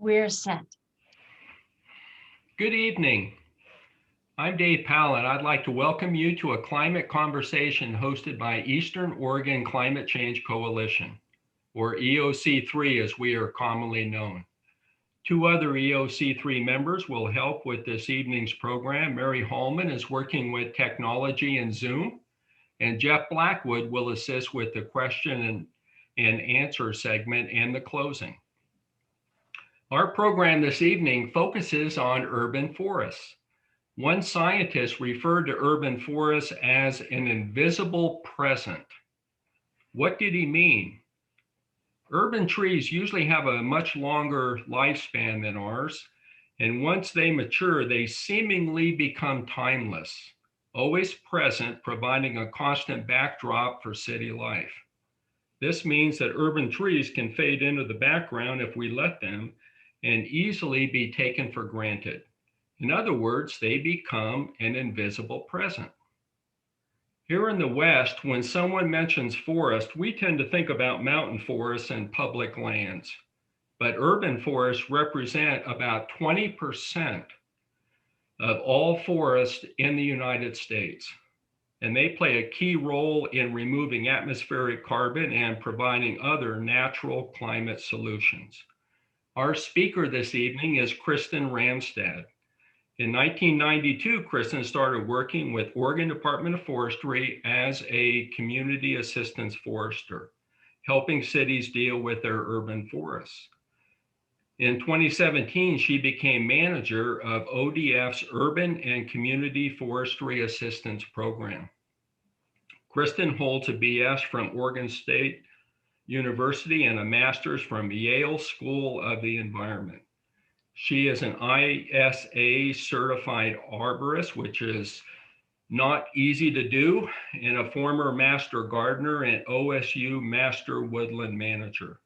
We're set. Good evening. I'm Dave Powell, and I'd like to welcome you to a climate conversation hosted by Eastern Oregon Climate Change Coalition, or EOC3 as we are commonly known. Two other EOC3 members will help with this evening's program. Mary Hallman is working with technology and Zoom, and Jeff Blackwood will assist with the question and answer segment and the closing. Our program this evening focuses on urban forests. One scientist referred to urban forests as an invisible present. What did he mean? Urban trees usually have a much longer lifespan than ours, and once they mature, they seemingly become timeless, always present, providing a constant backdrop for city life. This means that urban trees can fade into the background if we let them, and easily be taken for granted. In other words, they become an invisible present. Here in the West, when someone mentions forest, we tend to think about mountain forests and public lands. But urban forests represent about 20% of all forests in the United States. And they play a key role in removing atmospheric carbon and providing other natural climate solutions. Our speaker this evening is Kristin Ramstad. In 1992, Kristin started working with Oregon Department of Forestry as a community assistance forester, helping cities deal with their urban forests. In 2017, she became manager of ODF's Urban and Community Forestry Assistance Program. Kristin holds a BS from Oregon State University and a master's from Yale School of the Environment. She is an ISA certified arborist, which is not easy to do, and a former master gardener and OSU master woodland manager.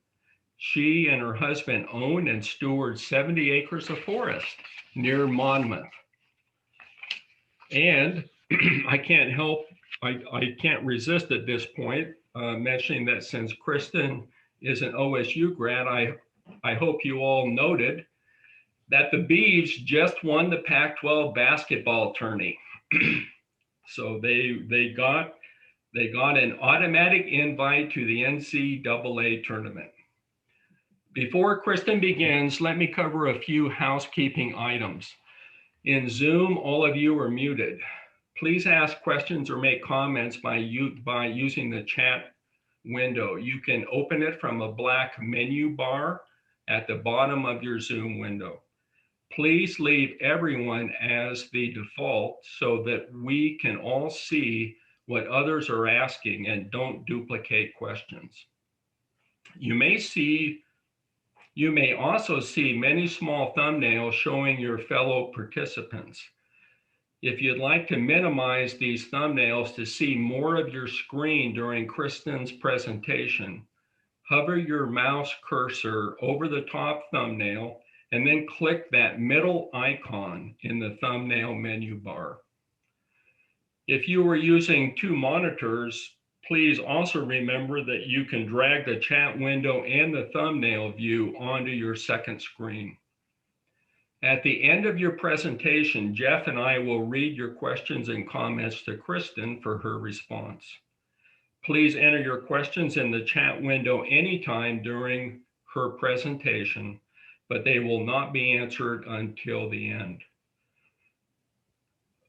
She and her husband own and steward 70 acres of forest near Monmouth. And I can't resist at this point mentioning that since Kristin is an OSU grad, I hope you all noted that the Beavs just won the Pac-12 basketball tourney. So they got an automatic invite to the NCAA tournament. Before Kristin begins, let me cover a few housekeeping items. In Zoom, all of you are muted. Please ask questions or make comments by using the chat window. You can open it from a black menu bar at the bottom of your Zoom window. Please leave everyone as the default so that we can all see what others are asking and don't duplicate questions. You may also see many small thumbnails showing your fellow participants. If you'd like to minimize these thumbnails to see more of your screen during Kristin's presentation, hover your mouse cursor over the top thumbnail and then click that middle icon in the thumbnail menu bar. If you are using two monitors, please also remember that you can drag the chat window and the thumbnail view onto your second screen. At the end of your presentation, Jeff and I will read your questions and comments to Kristin for her response. Please enter your questions in the chat window anytime during her presentation, but they will not be answered until the end.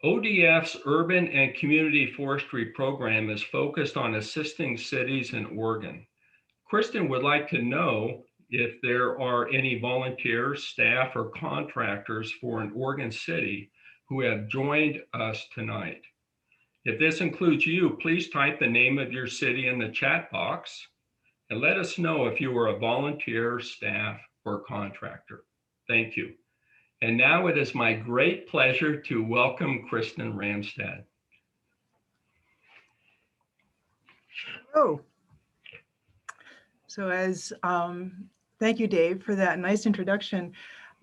ODF's Urban and Community Forestry Program is focused on assisting cities in Oregon. Kristin would like to know if there are any volunteers, staff, or contractors for an Oregon city who have joined us tonight. If this includes you, please type the name of your city in the chat box and let us know if you are a volunteer, staff, or contractor. Thank you. And now it is my great pleasure to welcome Kristin Ramstad. Oh, so thank you, Dave, for that nice introduction.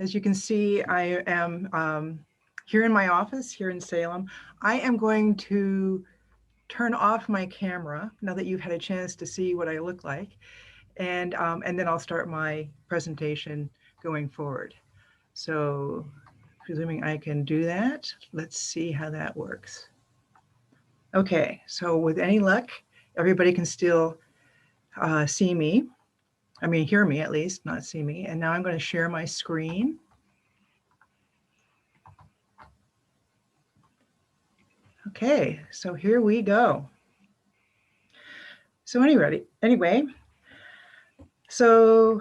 As you can see, I am here in my office here in Salem. I am going to turn off my camera now that you've had a chance to see what I look like. And then I'll start my presentation going forward. So presuming I can do that, let's see how that works. Okay, so with any luck, everybody can still see me. I mean, hear me at least, not see me. And now I'm going to share my screen. Okay, so here we go. So anyway, so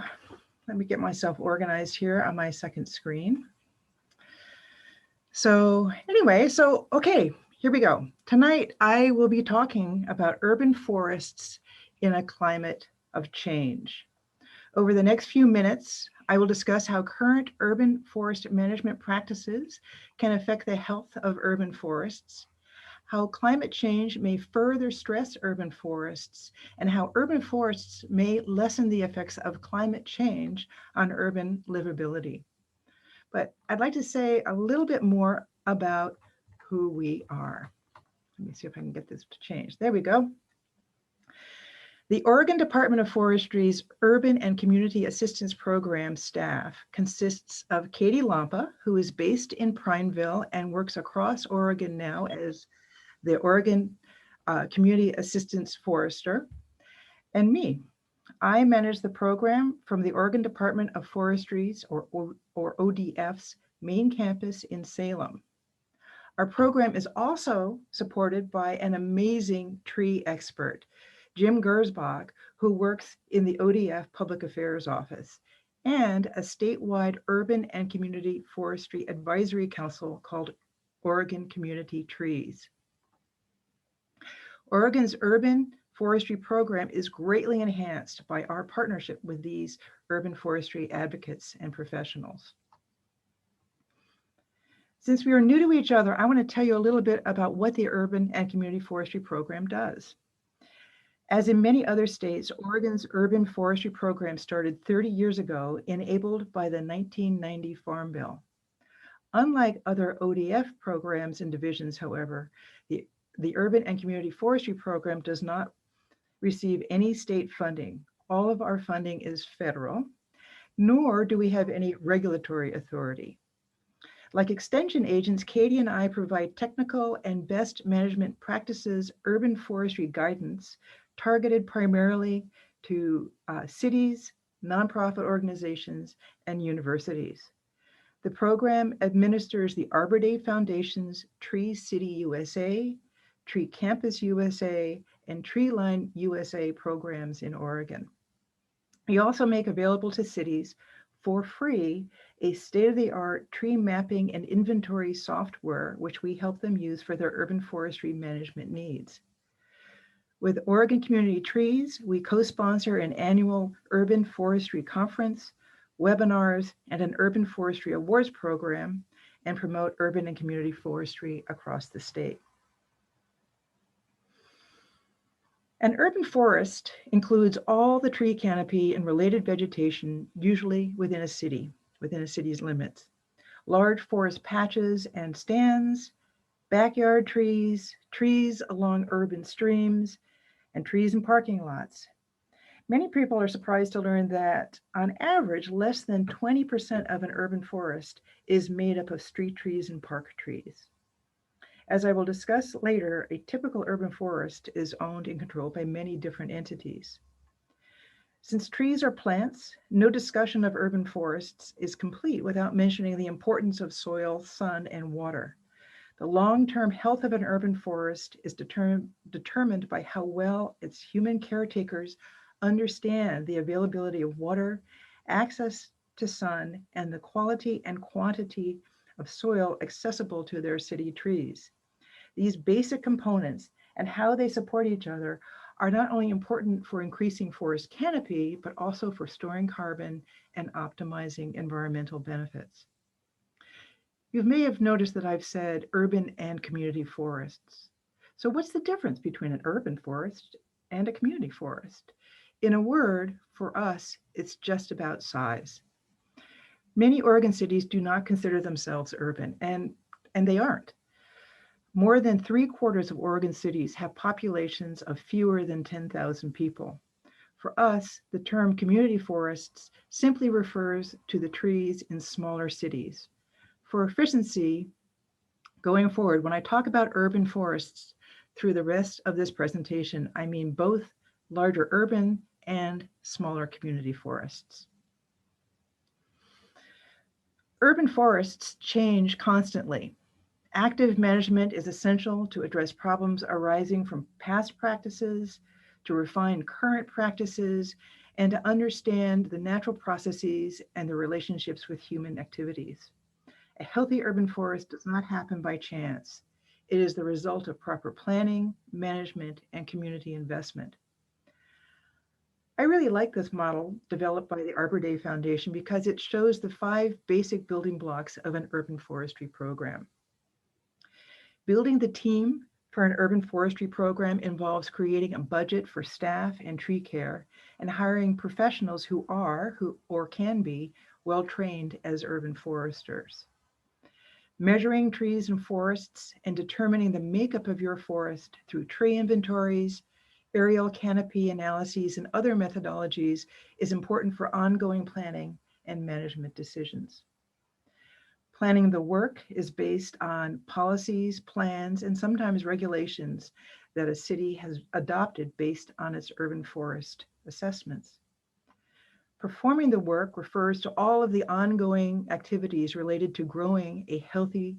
let me get myself organized here on my second screen. So anyway, okay, here we go. Tonight, I will be talking about urban forests in a climate of change. Over the next few minutes, I will discuss how current urban forest management practices can affect the health of urban forests, how climate change may further stress urban forests, and how urban forests may lessen the effects of climate change on urban livability. But I'd like to say a little bit more about who we are. Let me see if I can get this to change. There we go. The Oregon Department of Forestry's Urban and Community Assistance Program staff consists of Katie Lampa, who is based in Prineville and works across Oregon now as the Oregon Community Assistance Forester, and me. I manage the program from the Oregon Department of Forestry's or ODF's main campus in Salem. Our program is also supported by an amazing tree expert, Jim Gersbach, who works in the ODF Public Affairs Office, and a statewide urban and community forestry advisory council called Oregon Community Trees. Oregon's urban forestry program is greatly enhanced by our partnership with these urban forestry advocates and professionals. Since we are new to each other, I want to tell you a little bit about what the Urban and Community Forestry Program does. As in many other states, Oregon's urban forestry program started 30 years ago, enabled by the 1990 Farm Bill. Unlike other ODF programs and divisions, however, the Urban and Community Forestry Program does not receive any state funding. All of our funding is federal, nor do we have any regulatory authority. Like extension agents, Katie and I provide technical and best management practices urban forestry guidance targeted primarily to cities, nonprofit organizations, and universities. The program administers the Arbor Day Foundation's Tree City USA, Tree Campus USA, and Tree Line USA programs in Oregon. We also make available to cities for free a state-of-the-art tree mapping and inventory software, which we help them use for their urban forestry management needs. With Oregon Community Trees, we co-sponsor an annual urban forestry conference, webinars, and an urban forestry awards program, and promote urban and community forestry across the state. An urban forest includes all the tree canopy and related vegetation, usually within a city's limits. Large forest patches and stands, backyard trees, trees along urban streams, and trees in parking lots. Many people are surprised to learn that on average, less than 20% of an urban forest is made up of street trees and park trees. As I will discuss later, a typical urban forest is owned and controlled by many different entities. Since trees are plants, no discussion of urban forests is complete without mentioning the importance of soil, sun, and water. The long-term health of an urban forest is determined by how well its human caretakers understand the availability of water, access to sun, and the quality and quantity of soil accessible to their city trees. These basic components and how they support each other are not only important for increasing forest canopy, but also for storing carbon and optimizing environmental benefits. You may have noticed that I've said urban and community forests. So what's the difference between an urban forest and a community forest? In a word, for us, it's just about size. Many Oregon cities do not consider themselves urban, and they aren't. More than 3/4 of Oregon cities have populations of fewer than 10,000 people. For us, the term community forests simply refers to the trees in smaller cities. For efficiency, going forward, when I talk about urban forests through the rest of this presentation, I mean both larger urban and smaller community forests. Urban forests change constantly. Active management is essential to address problems arising from past practices, to refine current practices, and to understand the natural processes and the relationships with human activities. A healthy urban forest does not happen by chance. It is the result of proper planning, management, and community investment. I really like this model developed by the Arbor Day Foundation because it shows the 5 basic building blocks of an urban forestry program. Building the team for an urban forestry program involves creating a budget for staff and tree care and hiring professionals who or can be well trained as urban foresters. Measuring trees and forests and determining the makeup of your forest through tree inventories, aerial canopy analyses, and other methodologies is important for ongoing planning and management decisions. Planning the work is based on policies, plans, and sometimes regulations that a city has adopted based on its urban forest assessments. Performing the work refers to all of the ongoing activities related to growing a healthy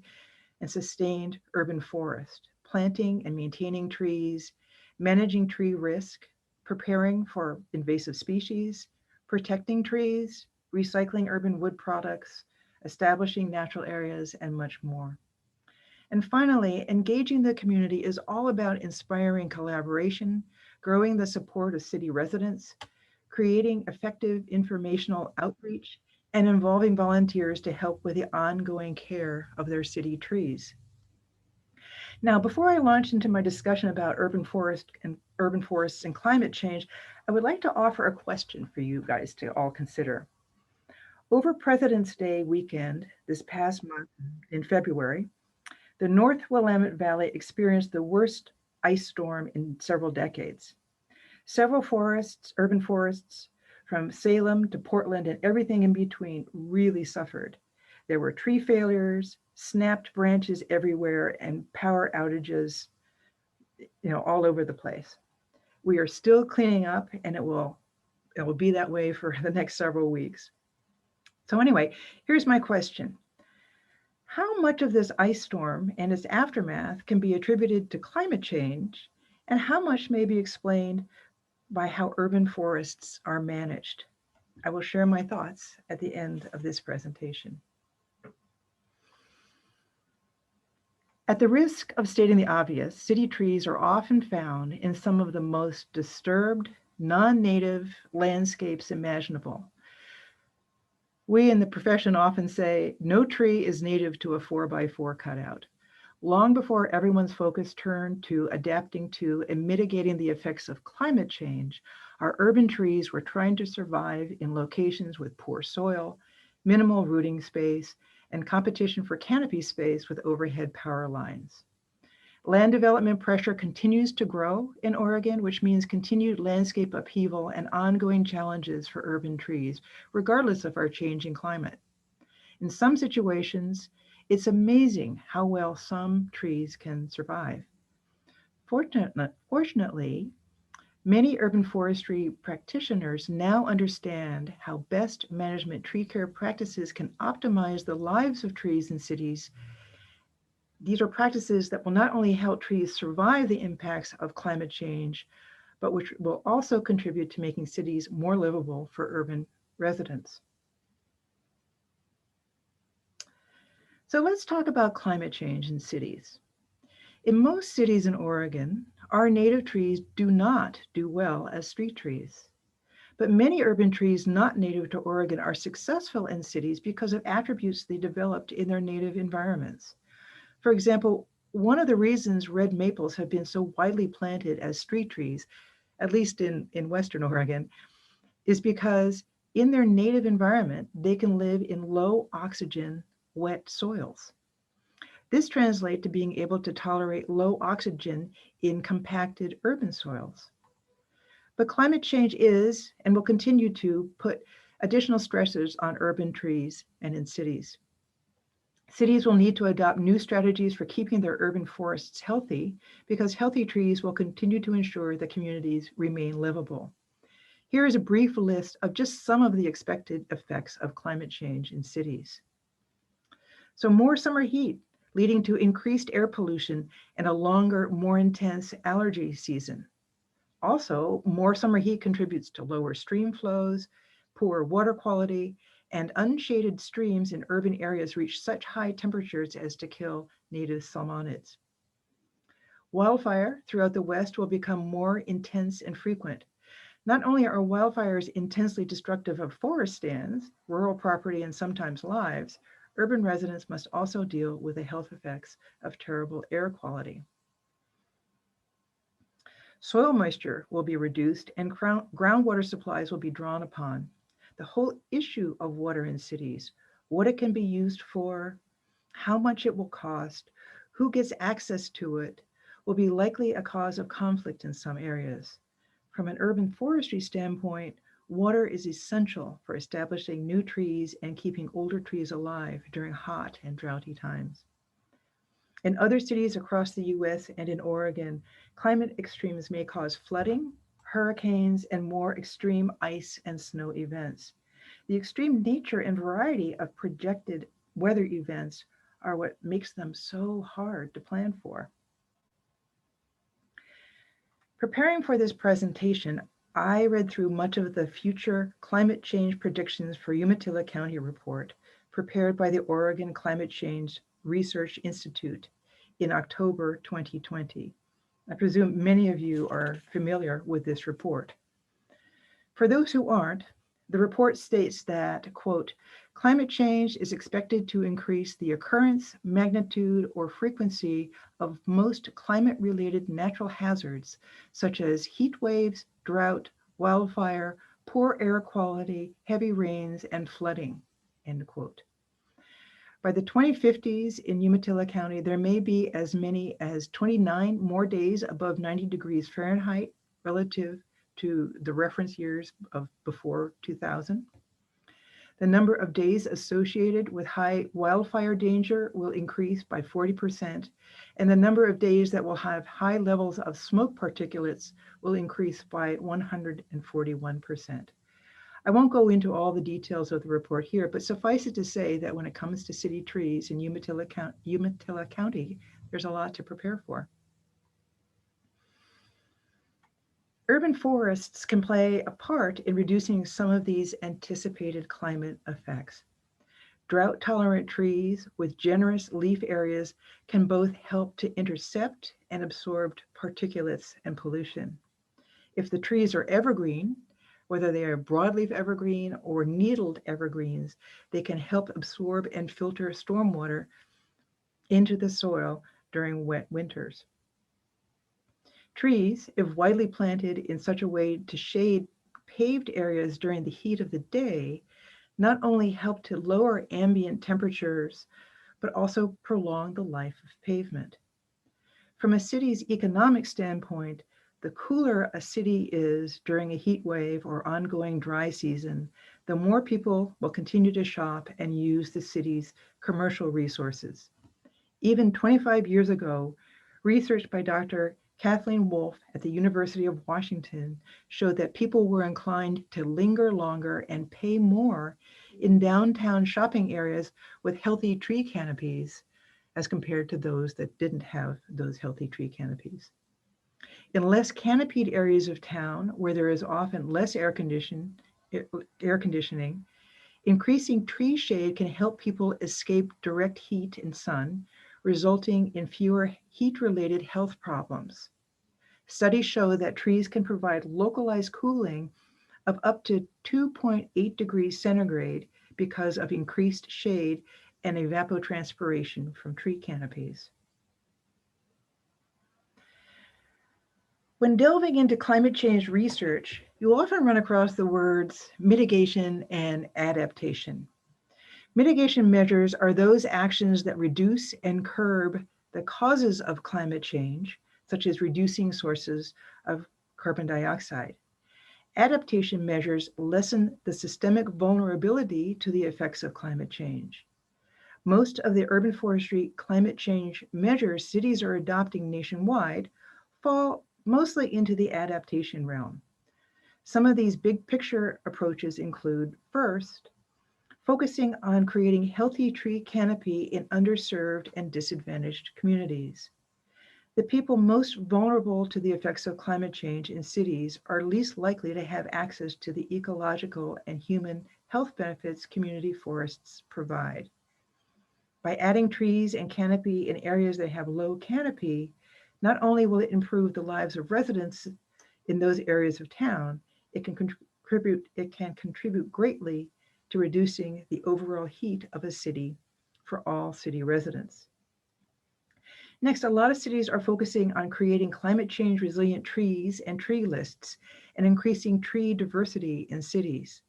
and sustained urban forest, planting and maintaining trees, managing tree risk, preparing for invasive species, protecting trees, recycling urban wood products, establishing natural areas, and much more. And finally, engaging the community is all about inspiring collaboration, growing the support of city residents, creating effective informational outreach, and involving volunteers to help with the ongoing care of their city trees. Now, before I launch into my discussion about urban forests and climate change, I would like to offer a question for you guys to all consider. Over President's Day weekend this past month in February, the North Willamette Valley experienced the worst ice storm in several decades. Several urban forests, from Salem to Portland and everything in between, really suffered. There were tree failures, snapped branches everywhere, and power outages, all over the place. We are still cleaning up, and it will be that way for the next several weeks. So anyway, here's my question. How much of this ice storm and its aftermath can be attributed to climate change, and how much may be explained by how urban forests are managed? I will share my thoughts at the end of this presentation. At the risk of stating the obvious, city trees are often found in some of the most disturbed, non-native landscapes imaginable. We in the profession often say, no tree is native to a 4x4 cutout. Long before everyone's focus turned to adapting to and mitigating the effects of climate change, our urban trees were trying to survive in locations with poor soil, minimal rooting space, and competition for canopy space with overhead power lines. Land development pressure continues to grow in Oregon, which means continued landscape upheaval and ongoing challenges for urban trees, regardless of our changing climate. In some situations, it's amazing how well some trees can survive. Fortunately, many urban forestry practitioners now understand how best management tree care practices can optimize the lives of trees in cities. These are practices that will not only help trees survive the impacts of climate change, but which will also contribute to making cities more livable for urban residents. So let's talk about climate change in cities. In most cities in Oregon, our native trees do not do well as street trees. But many urban trees not native to Oregon are successful in cities because of attributes they developed in their native environments. For example, one of the reasons red maples have been so widely planted as street trees, at least in Western Oregon, is because in their native environment, they can live in low oxygen, wet soils. This translates to being able to tolerate low oxygen in compacted urban soils. But climate change is and will continue to put additional stressors on urban trees and in cities. Cities will need to adopt new strategies for keeping their urban forests healthy because healthy trees will continue to ensure that communities remain livable. Here is a brief list of just some of the expected effects of climate change in cities. So more summer heat, leading to increased air pollution and a longer, more intense allergy season. Also, more summer heat contributes to lower stream flows, poor water quality, and unshaded streams in urban areas reach such high temperatures as to kill native salmonids. Wildfire throughout the West will become more intense and frequent. Not only are wildfires intensely destructive of forest stands, rural property, and sometimes lives, urban residents must also deal with the health effects of terrible air quality. Soil moisture will be reduced and groundwater supplies will be drawn upon. The whole issue of water in cities, what it can be used for, how much it will cost, who gets access to it, will be likely a cause of conflict in some areas. From an urban forestry standpoint, water is essential for establishing new trees and keeping older trees alive during hot and droughty times. In other cities across the US and in Oregon, climate extremes may cause flooding, hurricanes, and more extreme ice and snow events. The extreme nature and variety of projected weather events are what makes them so hard to plan for. Preparing for this presentation, I read through much of the future climate change predictions for Umatilla County report prepared by the Oregon Climate Change Research Institute in October 2020. I presume many of you are familiar with this report. For those who aren't, the report states that, quote, climate change is expected to increase the occurrence, magnitude, or frequency of most climate-related natural hazards, such as heat waves, drought, wildfire, poor air quality, heavy rains, and flooding, end quote. By the 2050s in Umatilla County, there may be as many as 29 more days above 90 degrees Fahrenheit relative to the reference years of before 2000. The number of days associated with high wildfire danger will increase by 40%, and the number of days that will have high levels of smoke particulates will increase by 141%. I won't go into all the details of the report here, but suffice it to say that when it comes to city trees in Umatilla County, there's a lot to prepare for. Urban forests can play a part in reducing some of these anticipated climate effects. Drought-tolerant trees with generous leaf areas can both help to intercept and absorb particulates and pollution. If the trees are evergreen, whether they are broadleaf evergreen or needled evergreens, they can help absorb and filter stormwater into the soil during wet winters. Trees, if widely planted in such a way to shade paved areas during the heat of the day, not only help to lower ambient temperatures, but also prolong the life of pavement. From a city's economic standpoint, the cooler a city is during a heat wave or ongoing dry season, the more people will continue to shop and use the city's commercial resources. Even 25 years ago, research by Dr. Kathleen Wolf at the University of Washington showed that people were inclined to linger longer and pay more in downtown shopping areas with healthy tree canopies as compared to those that didn't have those healthy tree canopies. In less canopied areas of town, where there is often less air conditioning, increasing tree shade can help escape escape direct heat and sun, resulting in fewer heat-related health problems. Studies show that trees can provide localized cooling of up to 2.8 degrees centigrade because of increased shade and evapotranspiration from tree canopies. When delving into climate change research, you often run across the words mitigation and adaptation. Mitigation measures are those actions that reduce and curb the causes of climate change, such as reducing sources of carbon dioxide. Adaptation measures lessen the systemic vulnerability to the effects of climate change. Most of the urban forestry climate change measures cities are adopting nationwide fall mostly into the adaptation realm. Some of these big picture approaches include, first, focusing on creating healthy tree canopy in underserved and disadvantaged communities. The people most vulnerable to the effects of climate change in cities are least likely to have access to the ecological and human health benefits community forests provide. By adding trees and canopy in areas that have low canopy, not only will it improve the lives of residents in those areas of town, it can contribute greatly to reducing the overall heat of a city for all city residents. Next, a lot of cities are focusing on creating climate change resilient trees and tree lists and increasing tree diversity in cities.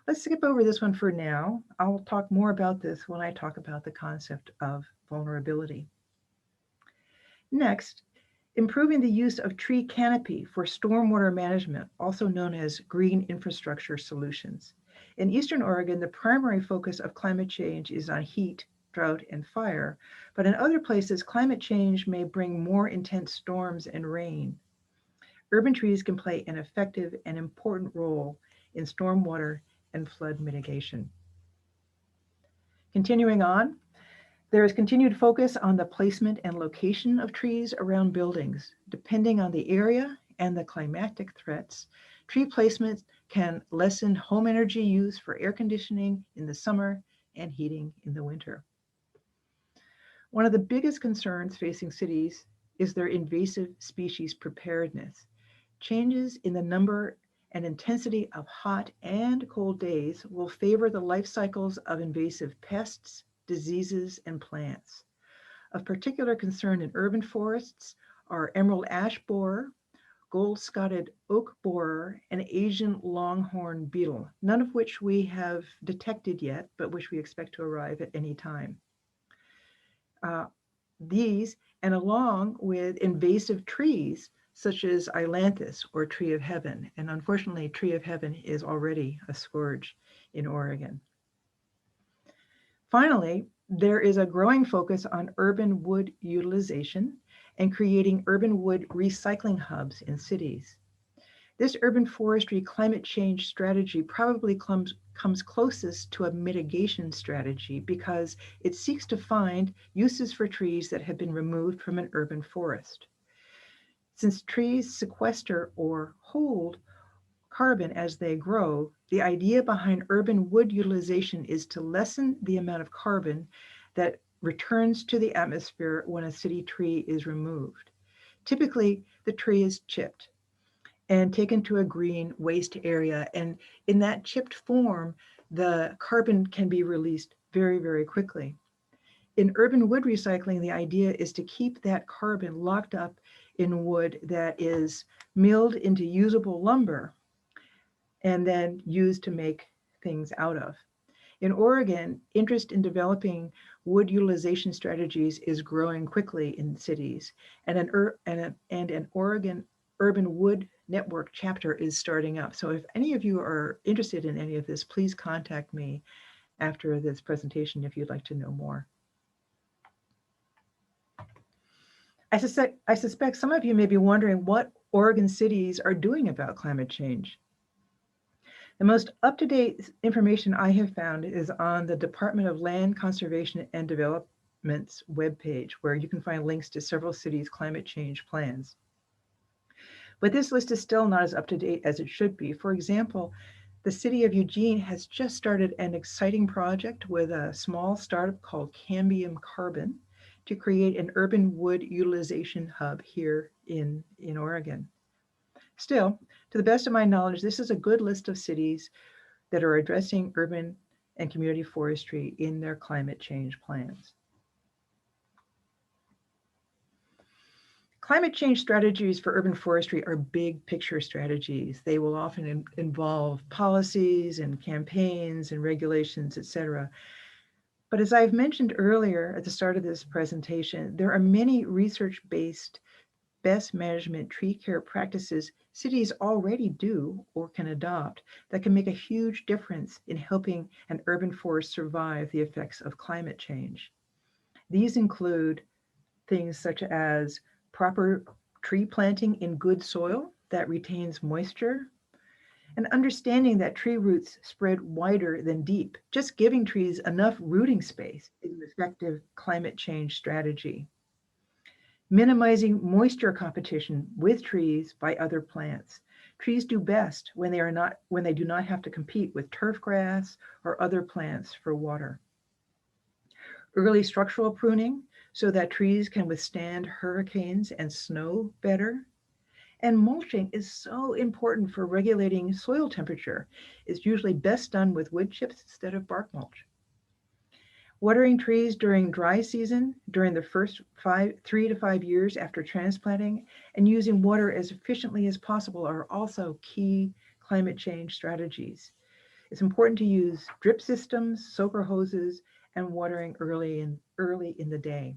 Let's skip over this one for now. I'll talk more about this when I talk about the concept of vulnerability. Next, improving the use of tree canopy for stormwater management, also known as green infrastructure solutions. In Eastern Oregon, the primary focus of climate change is on heat, drought, and fire, but in other places, climate change may bring more intense storms and rain. Urban trees can play an effective and important role in stormwater and flood mitigation. Continuing on, there is continued focus on the placement and location of trees around buildings. Depending on the area and the climatic threats, tree placement can lessen home energy use for air conditioning in the summer and heating in the winter. One of the biggest concerns facing cities is their invasive species preparedness. Changes in the number and intensity of hot and cold days will favor the life cycles of invasive pests, diseases, and plants. Of particular concern in urban forests are emerald ash borer, gold-spotted oak borer, and Asian longhorn beetle, none of which we have detected yet, but which we expect to arrive at any time. These, and along with invasive trees, such as ailanthus or tree of heaven. And unfortunately, tree of heaven is already a scourge in Oregon. Finally, there is a growing focus on urban wood utilization and creating urban wood recycling hubs in cities. This urban forestry climate change strategy probably comes closest to a mitigation strategy because it seeks to find uses for trees that have been removed from an urban forest. Since trees sequester or hold carbon as they grow, the idea behind urban wood utilization is to lessen the amount of carbon that returns to the atmosphere when a city tree is removed. Typically, the tree is chipped and taken to a green waste area. And in that chipped form, the carbon can be released very, very quickly. In urban wood recycling, the idea is to keep that carbon locked up in wood that is milled into usable lumber and then used to make things out of. In Oregon, interest in developing wood utilization strategies is growing quickly in cities, and an Oregon Urban Wood Network chapter is starting up. So if any of you are interested in any of this, please contact me after this presentation if you'd like to know more. I suspect some of you may be wondering what Oregon cities are doing about climate change. The most up-to-date information I have found is on the Department of Land Conservation and Development's webpage, where you can find links to several cities' climate change plans. But this list is still not as up-to-date as it should be. For example, the city of Eugene has just started an exciting project with a small startup called Cambium Carbon to create an urban wood utilization hub here in Oregon. Still, to the best of my knowledge, this is a good list of cities that are addressing urban and community forestry in their climate change plans. Climate change strategies for urban forestry are big picture strategies. They will often involve policies and campaigns and regulations, et cetera. But as I've mentioned earlier at the start of this presentation, there are many research-based best management tree care practices cities already do or can adopt that can make a huge difference in helping an urban forest survive the effects of climate change. These include things such as proper tree planting in good soil that retains moisture, and understanding that tree roots spread wider than deep. Just giving trees enough rooting space is an effective climate change strategy. Minimizing moisture competition with trees by other plants. Trees do best when they do not have to compete with turf grass or other plants for water. Early structural pruning so that trees can withstand hurricanes and snow better. And mulching is so important for regulating soil temperature. It's usually best done with wood chips instead of bark mulch. Watering trees during dry season, during the first 3 to 5 years after transplanting, and using water as efficiently as possible are also key climate change strategies. It's important to use drip systems, soaker hoses, and watering early in the day.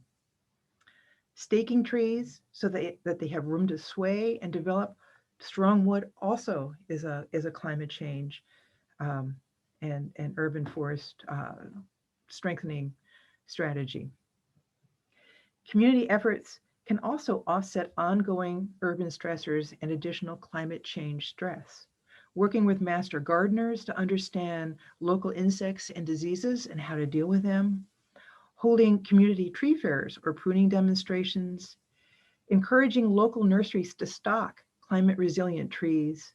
Staking trees so that they have room to sway and develop strong wood also is a climate change and urban forest strengthening strategy. Community efforts can also offset ongoing urban stressors and additional climate change stress. Working with master gardeners to understand local insects and diseases and how to deal with them, holding community tree fairs or pruning demonstrations, encouraging local nurseries to stock climate resilient trees,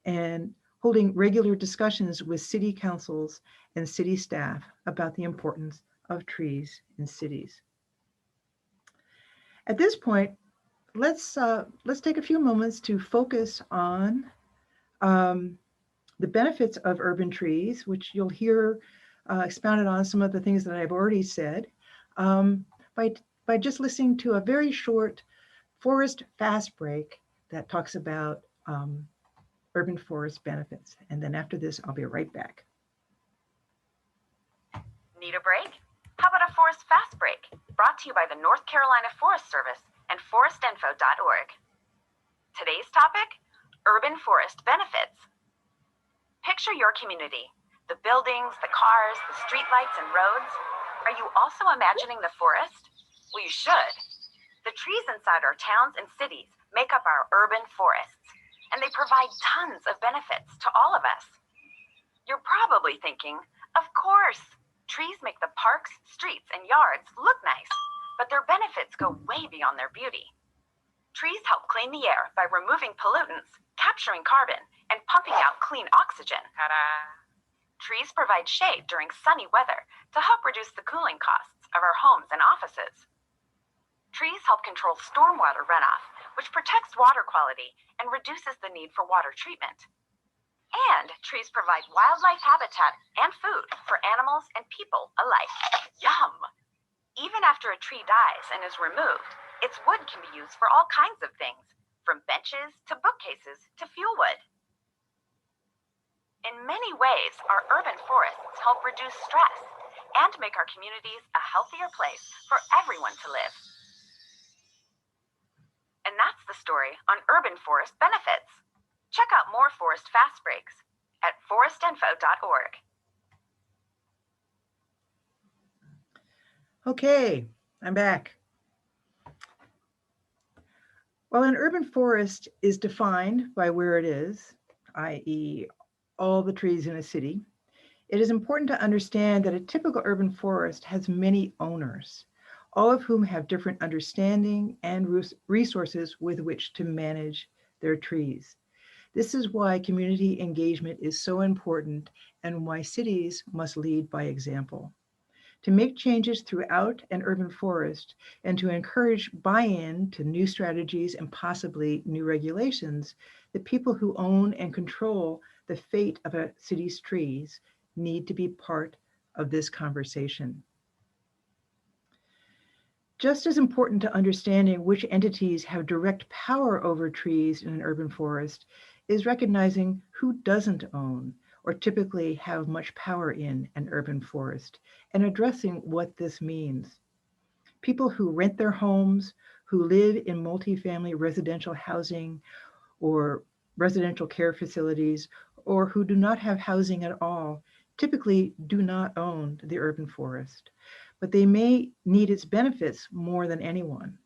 and holding regular discussions with city councils and city staff about the importance of trees in cities. At this point, let's take a few moments to focus on the benefits of urban trees, which you'll hear expounded on some of the things that I've already said, by just listening to a very short forest fast break that talks about urban forest benefits. And then after this, I'll be right back. Need a break? How about a forest fast break? Brought to you by the North Carolina Forest Service and forestinfo.org. Today's topic, urban forest benefits. Picture your community, the buildings, the cars, the streetlights and roads. Are you also imagining the forest? Well, you should. The trees inside our towns and cities make up our urban forests, and they provide tons of benefits to all of us. You're probably thinking, of course, trees make the parks, streets, and yards look nice, but their benefits go way beyond their beauty. Trees help clean the air by removing pollutants, capturing carbon, and pumping out clean oxygen. Ta-da! Trees provide shade during sunny weather to help reduce the cooling costs of our homes and offices. Trees help control stormwater runoff, which protects water quality and reduces the need for water treatment. And trees provide wildlife habitat and food for animals and people alike. Yum! Even after a tree dies and is removed, its wood can be used for all kinds of things, from benches to bookcases to fuel wood. In many ways, our urban forests help reduce stress and make our communities a healthier place for everyone to live. And that's the story on urban forest benefits. Check out more forest fast breaks at forestinfo.org. Okay, I'm back. Well, an urban forest is defined by where it is, i.e., all the trees in a city. It is important to understand that a typical urban forest has many owners, all of whom have different understanding and resources with which to manage their trees. This is why community engagement is so important and why cities must lead by example. To make changes throughout an urban forest and to encourage buy-in to new strategies and possibly new regulations, the people who own and control the fate of a city's trees need to be part of this conversation. Just as important to understanding which entities have direct power over trees in an urban forest is recognizing who doesn't own or typically have much power in an urban forest and addressing what this means. People who rent their homes, who live in multifamily residential housing, or residential care facilities, or who do not have housing at all, typically do not own the urban forest, but they may need its benefits more than anyone.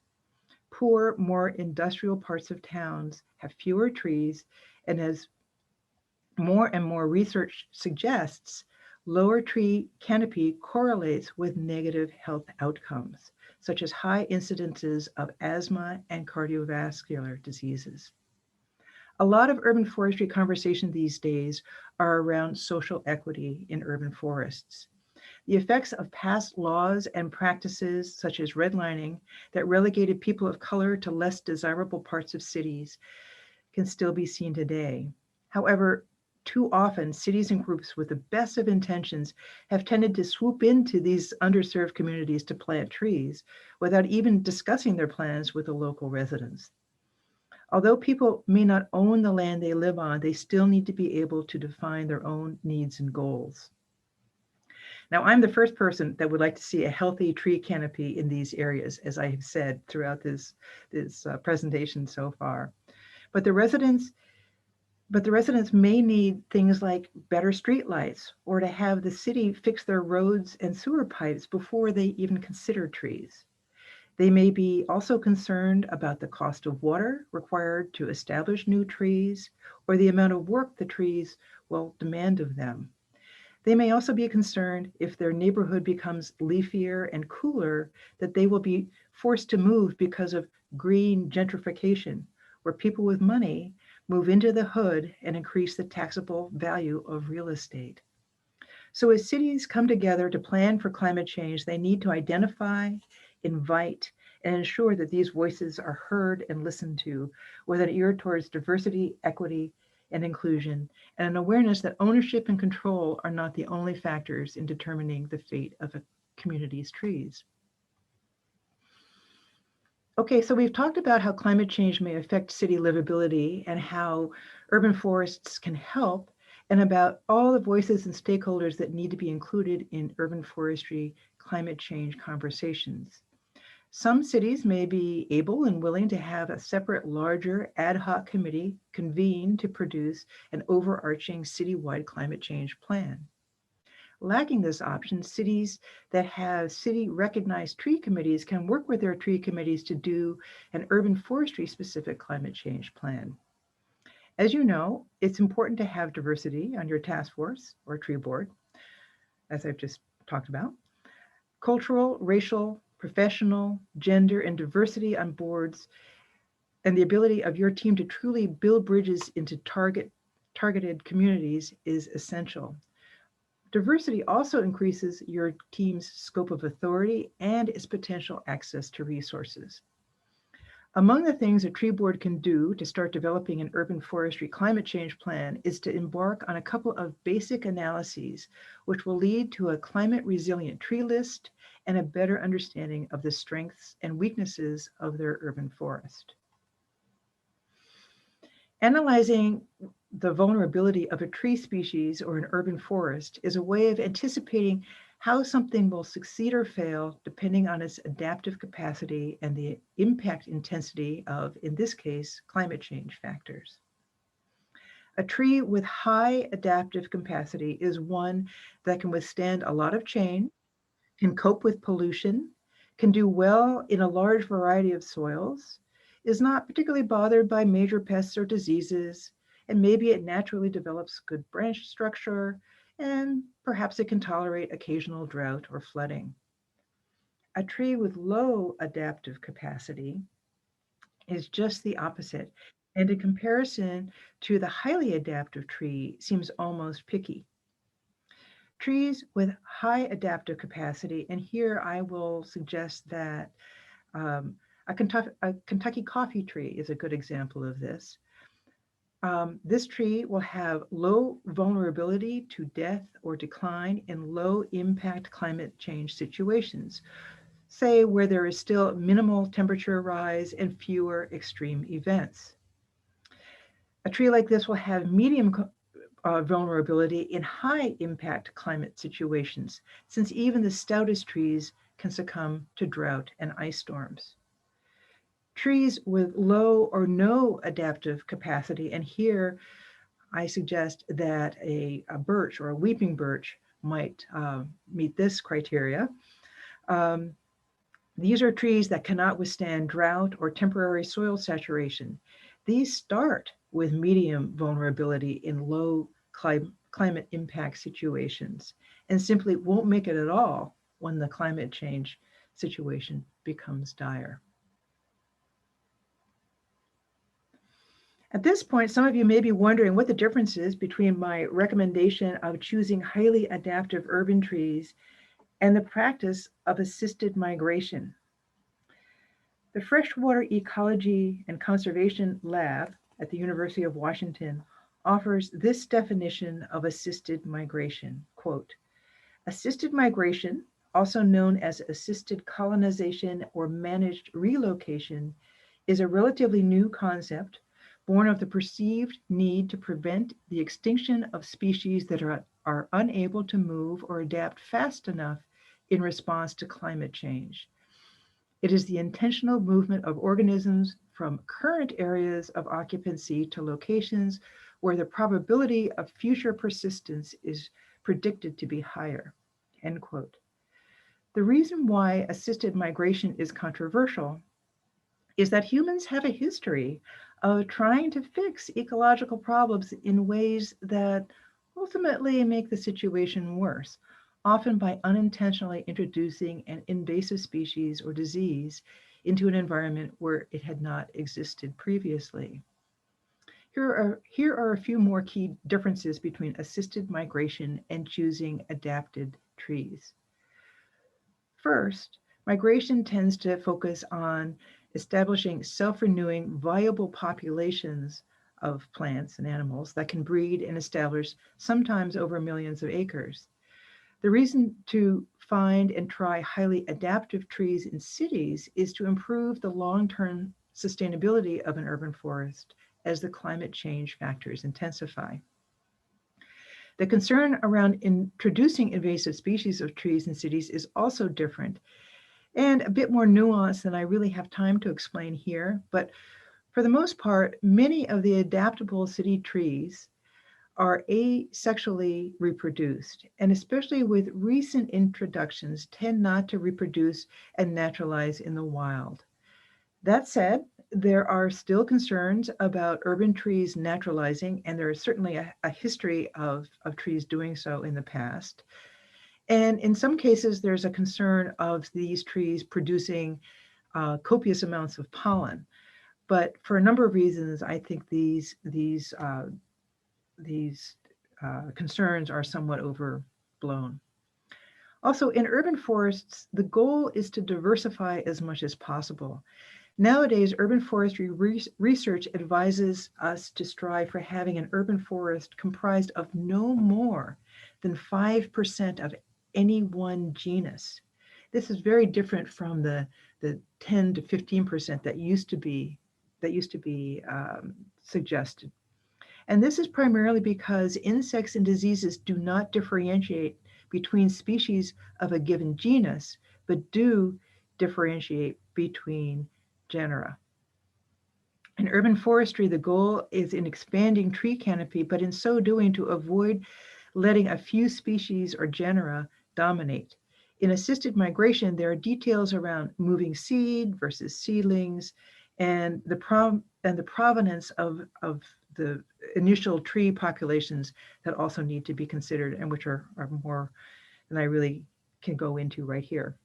Poor, more industrial parts of towns have fewer trees, and as more and more research suggests, lower tree canopy correlates with negative health outcomes, such as high incidences of asthma and cardiovascular diseases. A lot of urban forestry conversation these days are around social equity in urban forests. The effects of past laws and practices, such as redlining, that relegated people of color to less desirable parts of cities, can still be seen today. However, too often, cities and groups with the best of intentions have tended to swoop into these underserved communities to plant trees without even discussing their plans with the local residents. Although people may not own the land they live on, they still need to be able to define their own needs and goals. Now, I'm the first person that would like to see a healthy tree canopy in these areas, as I have said throughout this presentation so far. But the residents may need things like better streetlights or to have the city fix their roads and sewer pipes before they even consider trees. They may be also concerned about the cost of water required to establish new trees or the amount of work the trees will demand of them. They may also be concerned if their neighborhood becomes leafier and cooler that they will be forced to move because of green gentrification, where people with money move into the hood and increase the taxable value of real estate. So as cities come together to plan for climate change, they need to identify, invite, and ensure that these voices are heard and listened to with an ear towards diversity, equity, and inclusion, and an awareness that ownership and control are not the only factors in determining the fate of a community's trees. Okay, so we've talked about how climate change may affect city livability and how urban forests can help, and about all the voices and stakeholders that need to be included in urban forestry climate change conversations. Some cities may be able and willing to have a separate, larger ad hoc committee convene to produce an overarching citywide climate change plan. Lacking this option, cities that have city recognized tree committees can work with their tree committees to do an urban forestry specific climate change plan. As you know, it's important to have diversity on your task force or tree board, as I've just talked about. Cultural, racial, professional, gender, and diversity on boards, and the ability of your team to truly build bridges into targeted communities is essential. Diversity also increases your team's scope of authority and its potential access to resources. Among the things a tree board can do to start developing an urban forestry climate change plan is to embark on a couple of basic analyses, which will lead to a climate resilient tree list and a better understanding of the strengths and weaknesses of their urban forest. Analyzing the vulnerability of a tree species or an urban forest is a way of anticipating how something will succeed or fail depending on its adaptive capacity and the impact intensity of, in this case, climate change factors. A tree with high adaptive capacity is one that can withstand a lot of change, can cope with pollution, can do well in a large variety of soils, is not particularly bothered by major pests or diseases, and maybe it naturally develops good branch structure, and perhaps it can tolerate occasional drought or flooding. A tree with low adaptive capacity is just the opposite, and in comparison to the highly adaptive tree seems almost picky. Trees with high adaptive capacity, and here I will suggest that a Kentucky coffee tree is a good example of this. This tree will have low vulnerability to death or decline in low impact climate change situations, say where there is still minimal temperature rise and fewer extreme events. A tree like this will have medium vulnerability in high impact climate situations, since even the stoutest trees can succumb to drought and ice storms. Trees with low or no adaptive capacity, and here I suggest that a birch or a weeping birch might meet this criteria. Um, these are trees that cannot withstand drought or temporary soil saturation. These start with medium vulnerability in low climate impact situations and simply won't make it at all when the climate change situation becomes dire. At this point, some of you may be wondering what the difference is between my recommendation of choosing highly adaptive urban trees and the practice of assisted migration. The Freshwater Ecology and Conservation Lab at the University of Washington offers this definition of assisted migration, quote, assisted migration, also known as assisted colonization or managed relocation, is a relatively new concept born of the perceived need to prevent the extinction of species that are unable to move or adapt fast enough in response to climate change. It is the intentional movement of organisms from current areas of occupancy to locations where the probability of future persistence is predicted to be higher, end quote. The reason why assisted migration is controversial is that humans have a history of trying to fix ecological problems in ways that ultimately make the situation worse, often by unintentionally introducing an invasive species or disease into an environment where it had not existed previously. Here are a few more key differences between assisted migration and choosing adapted trees. First, migration tends to focus on establishing self-renewing viable populations of plants and animals that can breed and establish sometimes over millions of acres. The reason to find and try highly adaptive trees in cities is to improve the long-term sustainability of an urban forest as the climate change factors intensify. The concern around introducing invasive species of trees in cities is also different and a bit more nuanced than I really have time to explain here. But for the most part, many of the adaptable city trees are asexually reproduced, and especially with recent introductions, tend not to reproduce and naturalize in the wild. That said, there are still concerns about urban trees naturalizing, and there is certainly a history of trees doing so in the past. And in some cases, there's a concern of these trees producing copious amounts of pollen. But for a number of reasons, I think these concerns are somewhat overblown. Also, in urban forests, the goal is to diversify as much as possible. Nowadays, urban forestry research advises us to strive for having an urban forest comprised of no more than 5% of any one genus. This is very different from the 10 to 15% that used to be suggested. And this is primarily because insects and diseases do not differentiate between species of a given genus, but do differentiate between genera. In urban forestry, the goal is in expanding tree canopy, but in so doing to avoid letting a few species or genera dominate. In assisted migration, there are details around moving seed versus seedlings and the provenance of the initial tree populations that also need to be considered and which are more than I really can go into right here.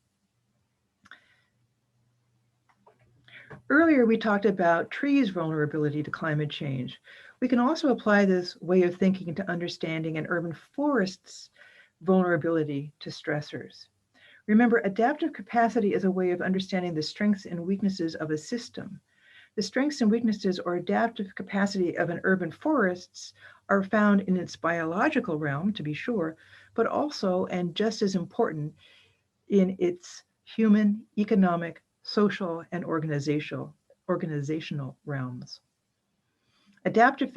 Earlier, we talked about trees' vulnerability to climate change. We can also apply this way of thinking to understanding an urban forest's vulnerability to stressors. Remember, adaptive capacity is a way of understanding the strengths and weaknesses of a system. The strengths and weaknesses or adaptive capacity of an urban forests are found in its biological realm, to be sure, but also, and just as important, in its human, economic, social, and organizational realms. Adaptive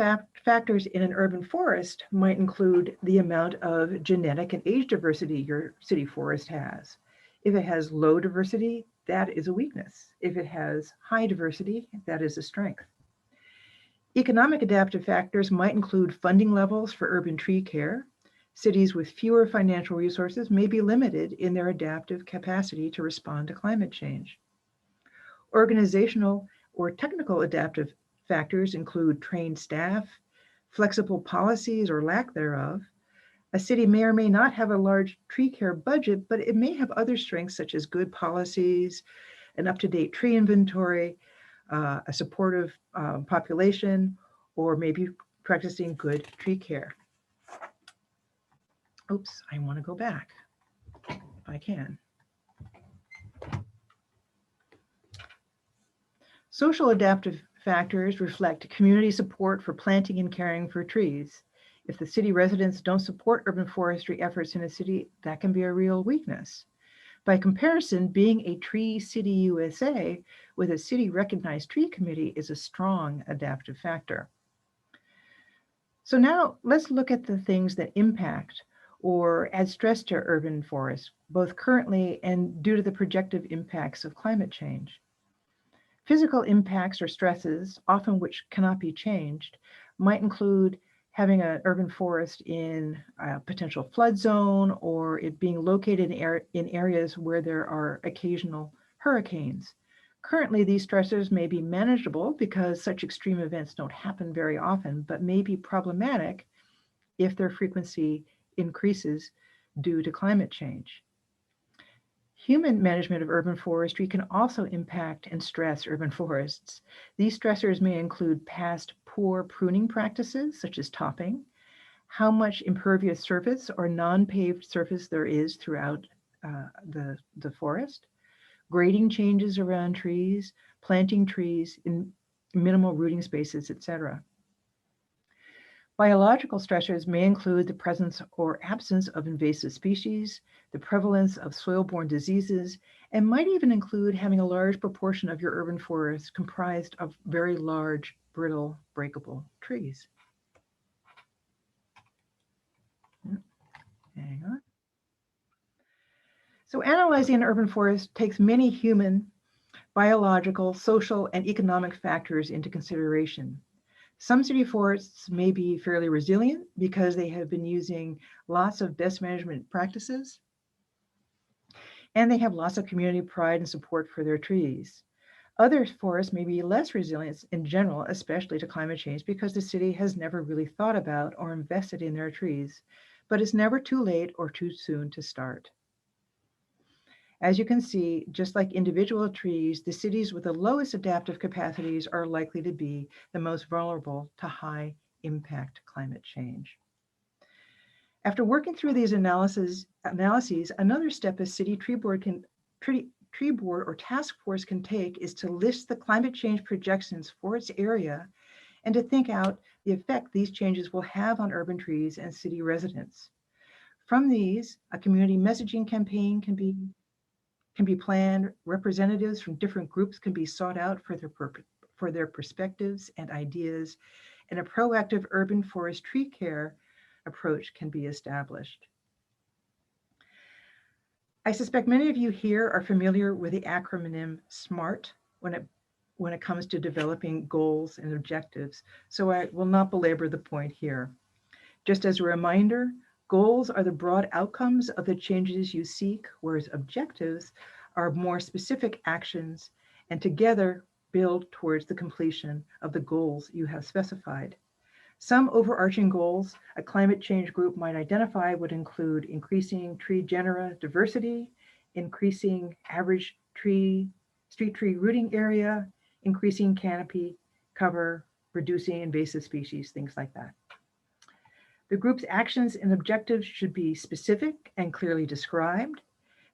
factors in an urban forest might include the amount of genetic and age diversity your city forest has. If it has low diversity, that is a weakness. If it has high diversity, that is a strength. Economic adaptive factors might include funding levels for urban tree care. Cities with fewer financial resources may be limited in their adaptive capacity to respond to climate change. Organizational or technical adaptive factors include trained staff, flexible policies or lack thereof. A city may or may not have a large tree care budget, but it may have other strengths such as good policies, an up-to-date tree inventory, a supportive population, or maybe practicing good tree care. Oops, I want to go back if I can. Social adaptive factors reflect community support for planting and caring for trees. If the city residents don't support urban forestry efforts in a city, that can be a real weakness. By comparison, being a Tree City USA with a city recognized tree committee is a strong adaptive factor. So now let's look at the things that impact or add stress to urban forests, both currently and due to the projected impacts of climate change. Physical impacts or stresses, often which cannot be changed, might include having an urban forest in a potential flood zone or it being located in areas where there are occasional hurricanes. Currently, these stressors may be manageable because such extreme events don't happen very often, but may be problematic if their frequency increases due to climate change. Human management of urban forestry can also impact and stress urban forests. These stressors may include past poor pruning practices, such as topping, how much impervious surface or non-paved surface there is throughout the forest, grading changes around trees, planting trees in minimal rooting spaces, etc. Biological stressors may include the presence or absence of invasive species, the prevalence of soil-borne diseases, and might even include having a large proportion of your urban forest comprised of very large, brittle, breakable trees. Hang on. So analyzing an urban forest takes many human, biological, social, and economic factors into consideration. Some city forests may be fairly resilient because they have been using lots of best management practices, and they have lots of community pride and support for their trees. Other forests may be less resilient in general, especially to climate change, because the city has never really thought about or invested in their trees, but it's never too late or too soon to start. As you can see, just like individual trees, the cities with the lowest adaptive capacities are likely to be the most vulnerable to high impact climate change. After working through these analyses, another step a city tree board or task force can take is to list the climate change projections for its area and to think out the effect these changes will have on urban trees and city residents. From these, a community messaging campaign can be planned, representatives from different groups can be sought out for their perspectives and ideas, and a proactive urban forest tree care approach can be established. I suspect many of you here are familiar with the acronym SMART when it comes to developing goals and objectives, so I will not belabor the point here. Just as a reminder, goals are the broad outcomes of the changes you seek, whereas objectives are more specific actions and together build towards the completion of the goals you have specified. Some overarching goals a climate change group might identify would include increasing tree genera diversity, increasing average street tree rooting area, increasing canopy cover, reducing invasive species, things like that. The group's actions and objectives should be specific and clearly described.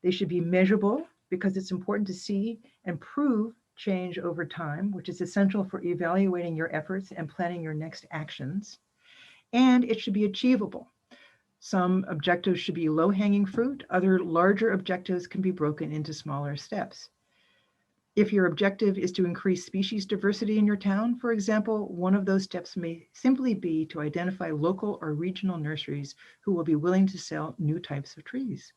They should be measurable because it's important to see and prove change over time, which is essential for evaluating your efforts and planning your next actions. And it should be achievable. Some objectives should be low-hanging fruit. Other larger objectives can be broken into smaller steps. If your objective is to increase species diversity in your town, for example, one of those steps may simply be to identify local or regional nurseries who will be willing to sell new types of trees.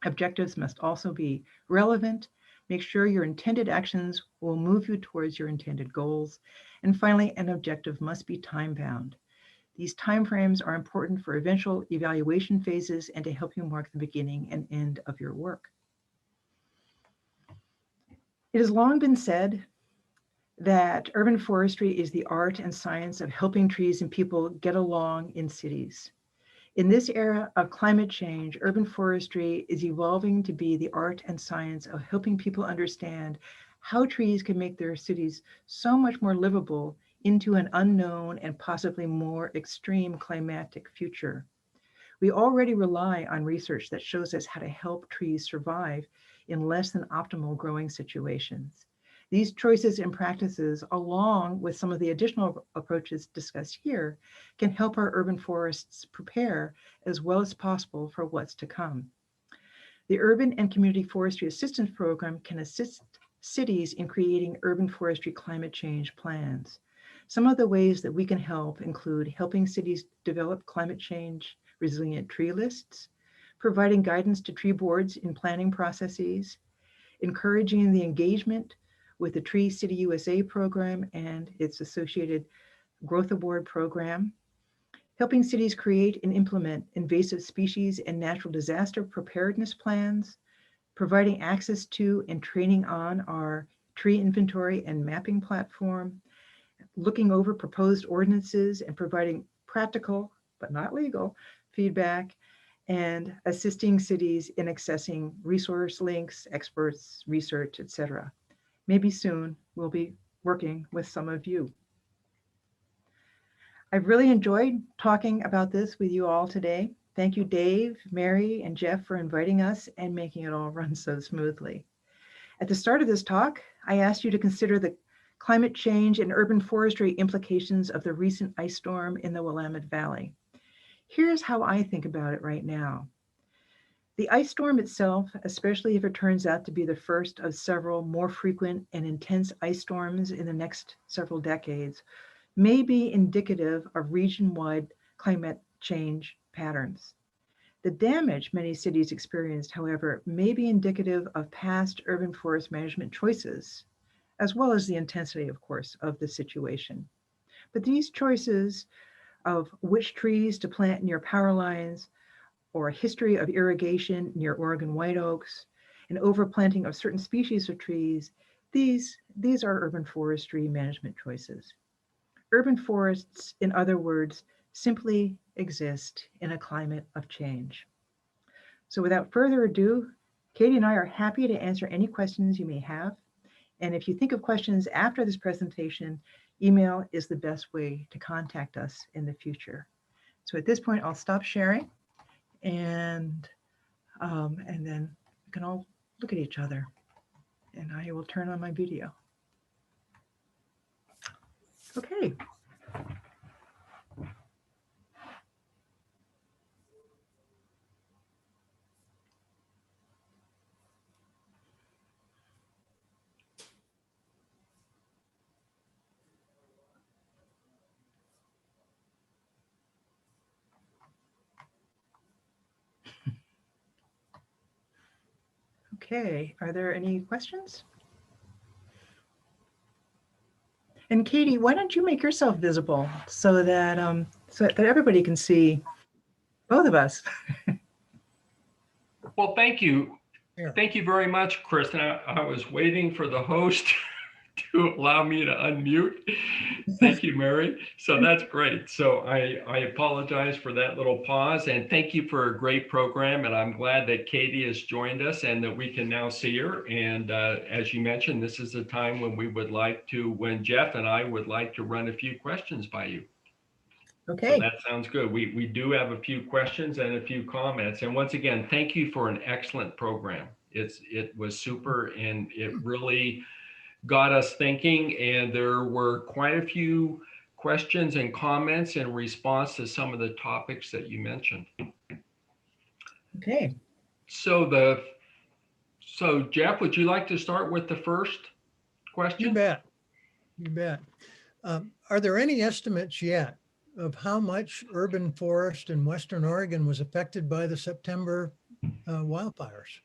Objectives must also be relevant. Make sure your intended actions will move you towards your intended goals. And finally, an objective must be time-bound. These timeframes are important for eventual evaluation phases and to help you mark the beginning and end of your work. It has long been said that urban forestry is the art and science of helping trees and people get along in cities. In this era of climate change, urban forestry is evolving to be the art and science of helping people understand how trees can make their cities so much more livable into an unknown and possibly more extreme climatic future. We already rely on research that shows us how to help trees survive in less than optimal growing situations. These choices and practices, along with some of the additional approaches discussed here, can help our urban forests prepare as well as possible for what's to come. The Urban and Community Forestry Assistance Program can assist cities in creating urban forestry climate change plans. Some of the ways that we can help include helping cities develop climate change resilient tree lists, providing guidance to tree boards in planning processes, encouraging the engagement with the Tree City USA program and its associated Growth Award program, helping cities create and implement invasive species and natural disaster preparedness plans, providing access to and training on our tree inventory and mapping platform, looking over proposed ordinances and providing practical, but not legal, feedback, and assisting cities in accessing resource links, experts, research, etc. Maybe soon we'll be working with some of you. I've really enjoyed talking about this with you all today. Thank you, Dave, Mary, and Jeff for inviting us and making it all run so smoothly. At the start of this talk, I asked you to consider the climate change and urban forestry implications of the recent ice storm in the Willamette Valley. Here's how I think about it right now. The ice storm itself, especially if it turns out to be the first of several more frequent and intense ice storms in the next several decades, may be indicative of region-wide climate change patterns. The damage many cities experienced, however, may be indicative of past urban forest management choices, as well as the intensity, of course, of the situation. But these choices of which trees to plant near power lines, or a history of irrigation near Oregon white oaks, and overplanting of certain species of trees, these are urban forestry management choices. Urban forests, in other words, simply exist in a climate of change. So without further ado, Katie and I are happy to answer any questions you may have. And if you think of questions after this presentation, email is the best way to contact us in the future. So at this point, I'll stop sharing and then we can all look at each other. And I will turn on my video. Okay. Okay, are there any questions? And Katie, why don't you make yourself visible so that everybody can see both of us? Well, thank you. Yeah. Thank you very much, Kristin. I was waiting for the host to allow me to unmute. Thank you, Mary. So that's great. So I apologize for that little pause, and thank you for a great program. And I'm glad that Katie has joined us and that we can now see her. And as you mentioned, this is a time when when Jeff and I would like to run a few questions by you. Okay. So that sounds good. We do have a few questions and a few comments. And once again, thank you for an excellent program. It was super, and it really got us thinking, and there were quite a few questions and comments in response to some of the topics that you mentioned. Okay. So Jeff, would you like to start with the first question? You bet. You bet. Are there any estimates yet of how much urban forest in Western Oregon was affected by the September wildfires?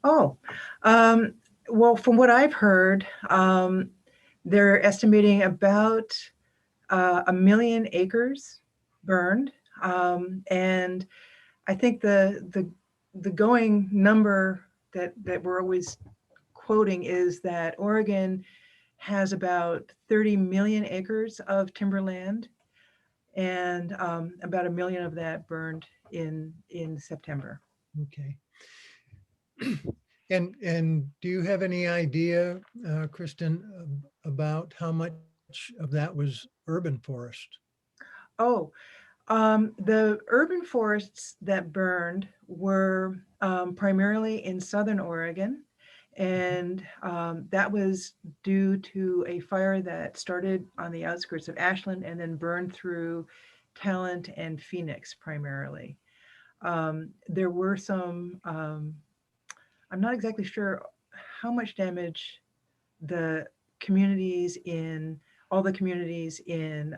Oh, um, well, from what I've heard, they're estimating about 1 million acres burned, and I think the going number that we're always quoting is that Oregon has about 30 million acres of timberland, and about 1 million of that burned in September. Okay. And do you have any idea, Kristin, about how much of that was urban forest? Oh, the urban forests that burned were primarily in southern Oregon, and that was due to a fire that started on the outskirts of Ashland and then burned through Talent and Phoenix primarily. There were some, I'm not exactly sure how much damage the communities in all the communities in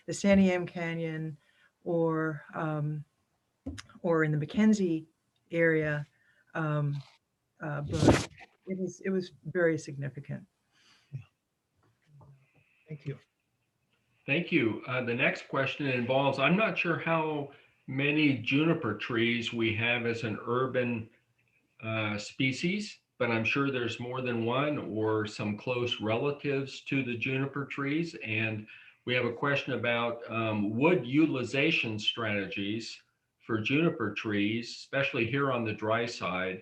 the Santiam Canyon or in the McKenzie area, but it was very significant. Thank you. Thank you. The next question involves, I'm not sure how many juniper trees we have as an urban species, but I'm sure there's more than one or some close relatives to the juniper trees. And we have a question about wood utilization strategies for juniper trees, especially here on the dry side,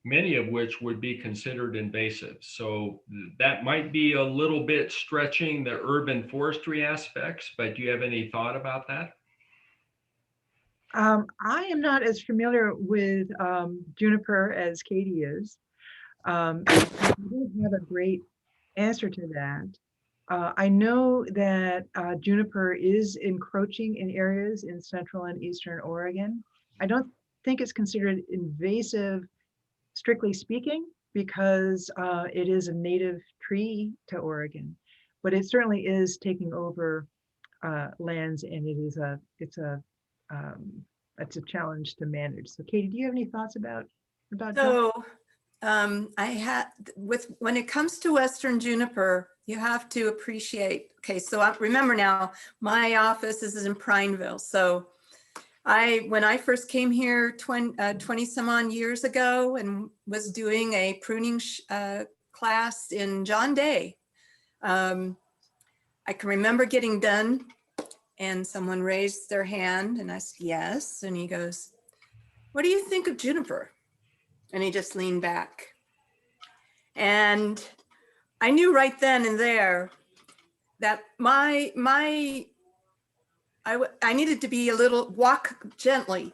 many of which would be considered invasive. So that might be a little bit stretching the urban forestry aspects, but do you have any thought about that? I am not as familiar with juniper as Katie is. I don't have a great answer to that. I know that juniper is encroaching in areas in central and eastern Oregon. I don't think it's considered invasive, strictly speaking, because it is a native tree to Oregon, but it certainly is taking over lands, and it's a challenge to manage. So, Katie, do you have any thoughts about juniper? So when it comes to Western juniper, you have to appreciate, okay, so remember now, my office is in Prineville. So when I first came here 20 some odd years ago and was doing a pruning class in John Day, I can remember getting done and someone raised their hand and I said, yes. And he goes, what do you think of juniper? And he just leaned back. And I knew right then and there that I needed to be walk gently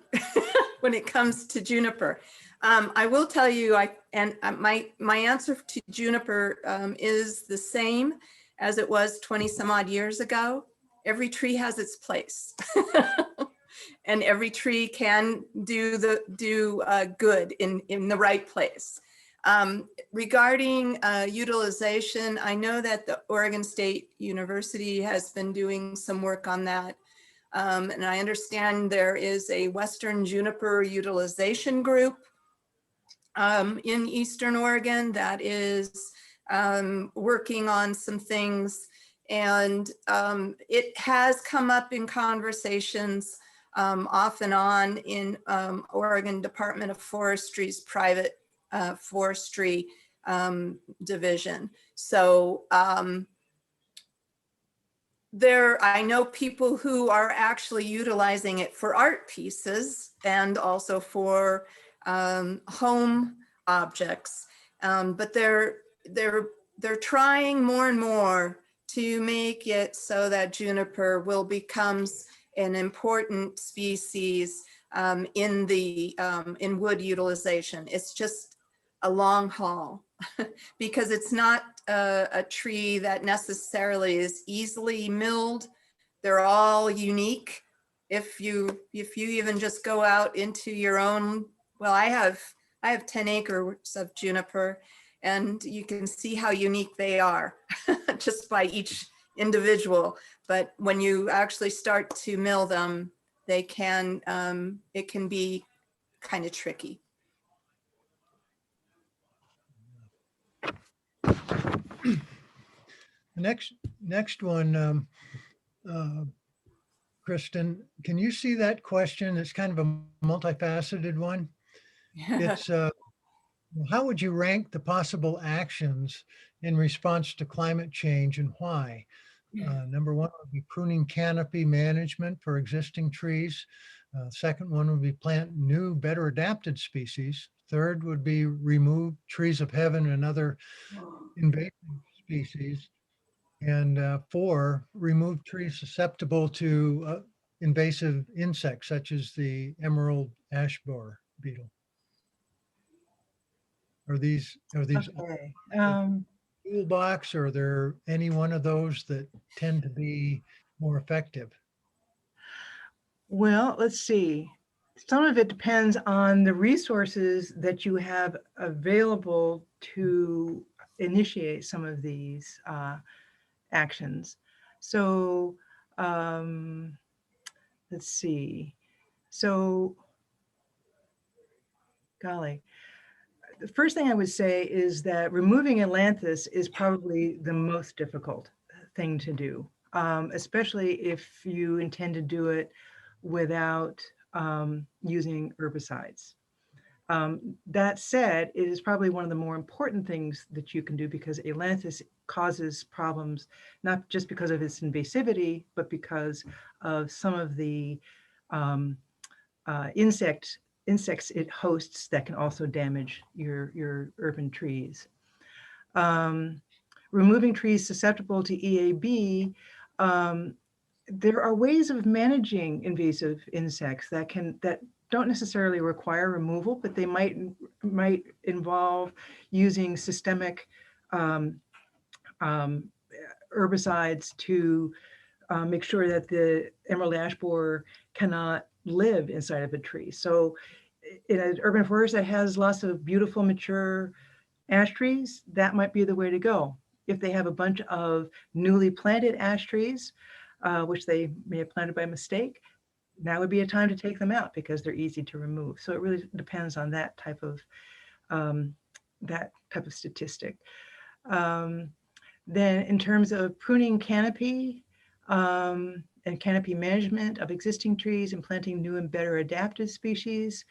when it comes to juniper. I will tell you, my answer to juniper is the same as it was 20 some odd years ago. Every tree has its place. And every tree can do good in the right place. Regarding utilization, I know that the Oregon State University has been doing some work on that. And I understand there is a Western juniper utilization group in Eastern Oregon that is working on some things. And it has come up in conversations off and on in Oregon Department of Forestry's private forestry division. So I know people who are actually utilizing it for art pieces and also for home objects, but they're trying more and more to make it so that juniper will becomes an important species in wood utilization. It's just a long haul because it's not a tree that necessarily is easily milled. They're all unique. If you even just go out into your own, well, I have 10 acres of juniper, and you can see how unique they are just by each individual. But when you actually start to mill them, they can it can be kind of tricky. Next one, Kristin, can you see that question? It's kind of a multifaceted one. It's how would you rank the possible actions in response to climate change and why? Number one would be pruning canopy management for existing trees. Second one would be plant new, better adapted species. Third would be remove trees of heaven and other invasive species. And 4, remove trees susceptible to invasive insects such as the emerald ash borer beetle. Are these Okay. toolbox, or are there any one of those that tend to be more effective? Well, let's see. Some of it depends on the resources that you have available to initiate some of these actions. So let's see. So, golly, the first thing I would say is that removing Atlantis is probably the most difficult thing to do, especially if you intend to do it without using herbicides. That said, it is probably one of the more important things that you can do because Atlantis causes problems, not just because of its invasivity, but because of some of the insects it hosts that can also damage your urban trees. Removing trees susceptible to EAB, there are ways of managing invasive insects that don't necessarily require removal, but they might involve using systemic herbicides to make sure that the emerald ash borer cannot live inside of a tree. So in an urban forest that has lots of beautiful mature ash trees, that might be the way to go. If they have a bunch of newly planted ash trees, which they may have planted by mistake, now would be a time to take them out because they're easy to remove. So it really depends on that type of statistic. Then in terms of pruning canopy and canopy management of existing trees and planting new and better adapted species,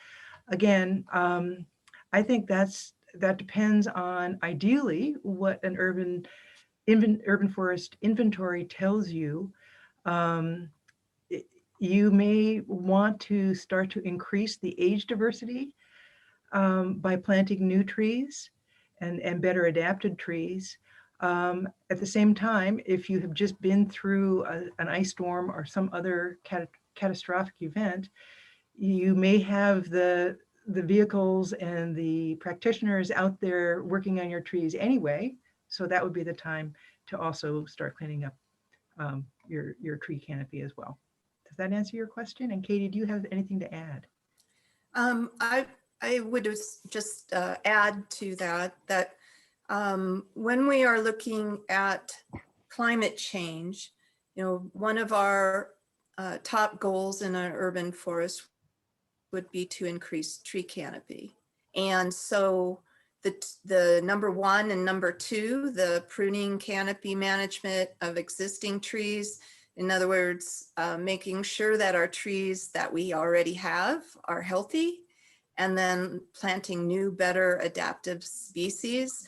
again, I think that depends on ideally what an urban forest inventory tells you. You may want to start to increase the age diversity by planting new trees and better adapted trees. At the same time, if you have just been through an ice storm or some other catastrophic event, you may have the vehicles and the practitioners out there working on your trees anyway. So that would be the time to also start cleaning up your tree canopy as well. Does that answer your question? And Katie, do you have anything to add? I would just add to that when we are looking at climate change, one of our top goals in an urban forest would be to increase tree canopy. And so the number 1 and number 2, the pruning canopy management of existing trees, in other words, making sure that our trees that we already have are healthy, and then planting new, better adaptive species,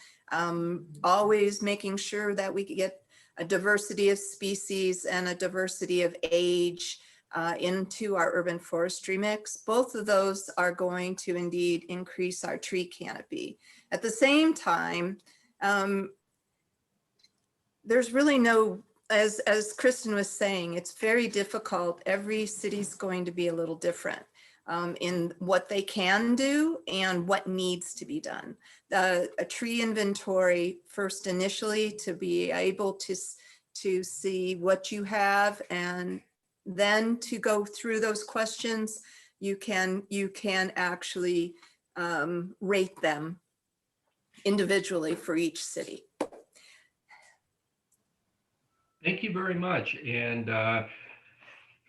always making sure that we get a diversity of species and a diversity of age into our urban forestry mix. Both of those are going to indeed increase our tree canopy. At the same time, there's really no, as Kristin was saying, it's very difficult. Every city's going to be a little different in what they can do and what needs to be done. A tree inventory first initially to be able to see what you have, and then to go through those questions, you can actually rate them individually for each city. Thank you very much. And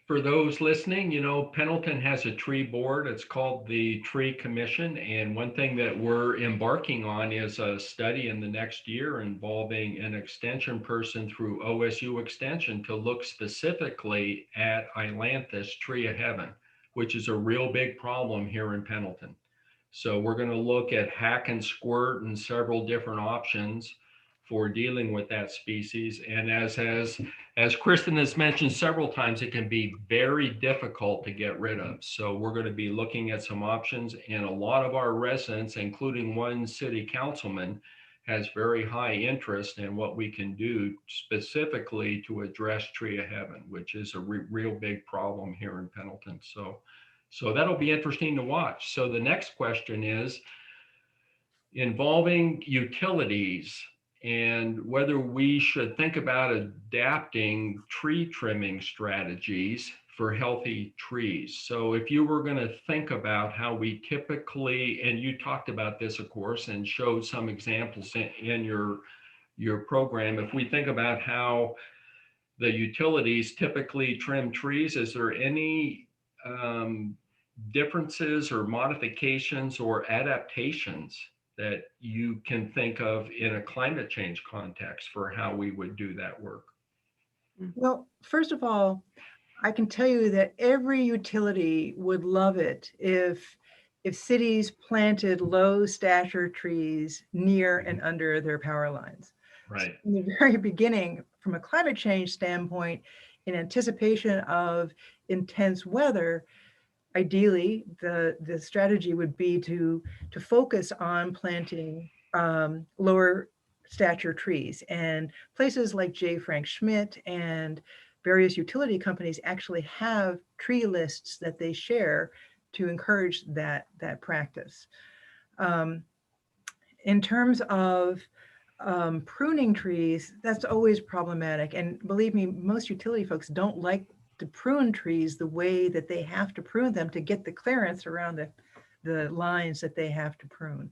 For those listening, you know, Pendleton has a tree board. It's called the Tree Commission. And one thing that we're embarking on is a study in the next year involving an extension person through OSU Extension to look specifically at Ailanthus tree of heaven, which is a real big problem here in Pendleton. So we're going to look at hack and squirt and several different options for dealing with that species. And as Kristin has mentioned several times, it can be very difficult to get rid of. So we're going to be looking at some options, and a lot of our residents, including one city councilman, has very high interest in what we can do specifically to address tree of heaven, which is a real big problem here in Pendleton. So that'll be interesting to watch. So the next question is involving utilities and whether we should think about adapting tree trimming strategies for healthy trees. So if you were going to think about how we typically, and you talked about this, of course, and showed some examples in your program, if we think about how the utilities typically trim trees, is there any differences or modifications or adaptations that you can think of in a climate change context for how we would do that work? Well, first of all, I can tell you that every utility would love it if cities planted low stature trees near and under their power lines. Right. So in the very beginning, from a climate change standpoint, in anticipation of intense weather, ideally the strategy would be to focus on planting lower stature trees, and places like J. Frank Schmidt and various utility companies actually have tree lists that they share to encourage that practice. In terms of pruning trees, that's always problematic. And believe me, most utility folks don't like to prune trees the way that they have to prune them to get the clearance around the lines that they have to prune.